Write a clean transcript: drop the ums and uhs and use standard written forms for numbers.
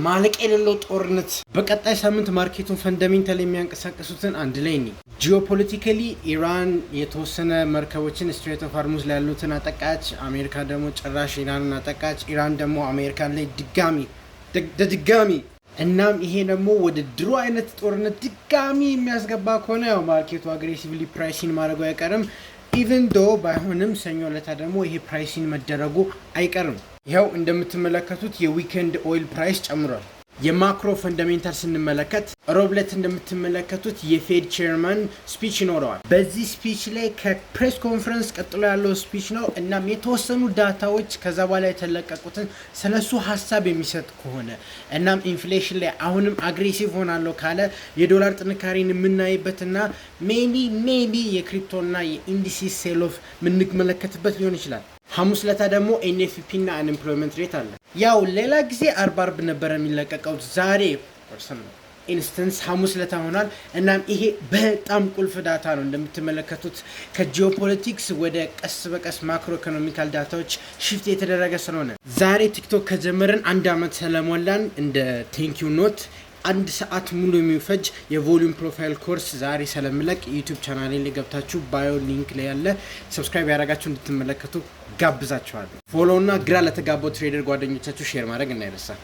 ማለቅ የሌለው ጦርነት በቀጣይ ሳምንት ማርኬቱን ፈንዳሜንታል የሚያንቀሳቅሱትን አንድ ላይ ነው። ጂኦፖለቲካሊ ኢራን የተወሰነ መርከቦችን ስትሬት ኦፍ ሆርሙዝ ላይ ያሉትን አጠቃች። አሜሪካ ደግሞ ጭራሽ ኢራንን አጠቃች። ኢራን ደግሞ አሜሪካን ላይ ድጋሚ እናም ይሄ ደግሞ ወደ ድሮ አይነት ጦርነት ድጋሚ የሚያስገባ ከሆነ ያው ማርኬቱ አግሬሲቭሊ ፕራይሲን ማድረጉ አይቀርም። ኢቨን ዶ ባይሆንም ሰኞ ለታ ደግሞ ይሄ ፕራይሲን መደረጉ አይቀርም። ይኸው እንደምትመለከቱት የዊኬንድ ኦይል ፕራይስ ጨምሯል። የማክሮ ፈንዳሜንታል ስንመለከት ሮብለት እንደምትመለከቱት የፌድ ቼርማን ስፒች ይኖረዋል። በዚህ ስፒች ላይ ከፕሬስ ኮንፈረንስ ቀጥሎ ያለው ስፒች ነው። እናም የተወሰኑ ዳታዎች ከዛ በኋላ የተለቀቁትን ስለሱ ሀሳብ የሚሰጥ ከሆነ እናም ኢንፍሌሽን ላይ አሁንም አግሬሲቭ ሆናለሁ ካለ የዶላር ጥንካሬን የምናይበትና ሜቢ የክሪፕቶና የኢንዲሲስ ሴሎፍ የምንመለከትበት ሊሆን ይችላል። ሐሙስ ለታ ደግሞ ኤንኤፍፒ እና አንኤምፕሎይመንት ሬት አለ። ያው ሌላ ጊዜ አርብ ነበር የሚለቀቀው። ዛሬ ኢንስተንስ ሐሙስ ለታ ሆኗል። እናም ይሄ በጣም ቁልፍ ዳታ ነው። እንደምትመለከቱት ከጂኦፖለቲክስ ወደ ቀስ በቀስ ማክሮ ኢኮኖሚካል ዳታዎች ሽፍት የተደረገ ስለሆነ ዛሬ ቲክቶክ ከጀመረን 1 ዓመት ስለሞላን እንደ ቴንኪው ኖት 1 ሰዓት ሙሉ የሚፈጅ የቮሊዩም ፕሮፋይል ኮርስ ዛሬ ስለምለቅ ዩቲዩብ ቻናሌ ላይ ገብታችሁ ባዮ ሊንክ ላይ ያለ ሰብስክራይብ ያደረጋችሁ እንድትመለከቱ ጋብዛችኋለሁ። ፎሎው እና ግራ ለተጋባው ትሬደር ጓደኞቻችሁ ሼር ማድረግ እንዳይረሳ።